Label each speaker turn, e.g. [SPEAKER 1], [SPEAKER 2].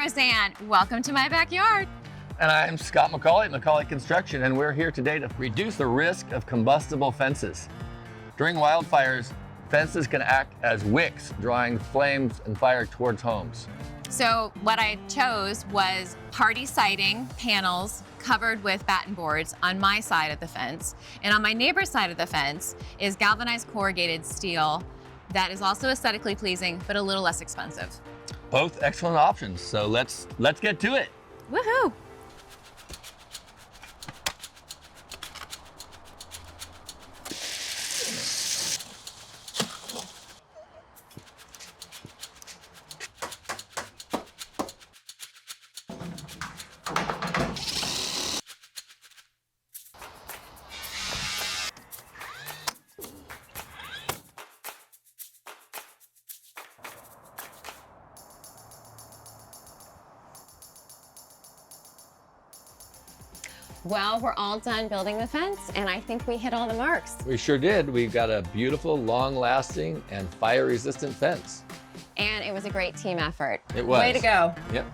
[SPEAKER 1] Miss Ann. Welcome to my backyard.
[SPEAKER 2] And I'm Scott McCauley at McCauley Construction, and we're here today to reduce the risk of combustible fences. During wildfires, fences can act as wicks, drawing flames and fire towards homes.
[SPEAKER 1] So what I chose was hardy siding panels covered with batten boards on my side of the fence. And on my neighbor's side of the fence is galvanized corrugated steel that is also aesthetically pleasing, but a little less expensive.
[SPEAKER 2] Both excellent options, so let's get to it.
[SPEAKER 1] Woohoo! Well, we're all done building the fence, and I think we hit all the marks.
[SPEAKER 2] We sure did. We've got a beautiful, long-lasting, and fire-resistant fence.
[SPEAKER 1] And it was a great team effort.
[SPEAKER 2] It was.
[SPEAKER 1] Way to go.
[SPEAKER 2] Yep.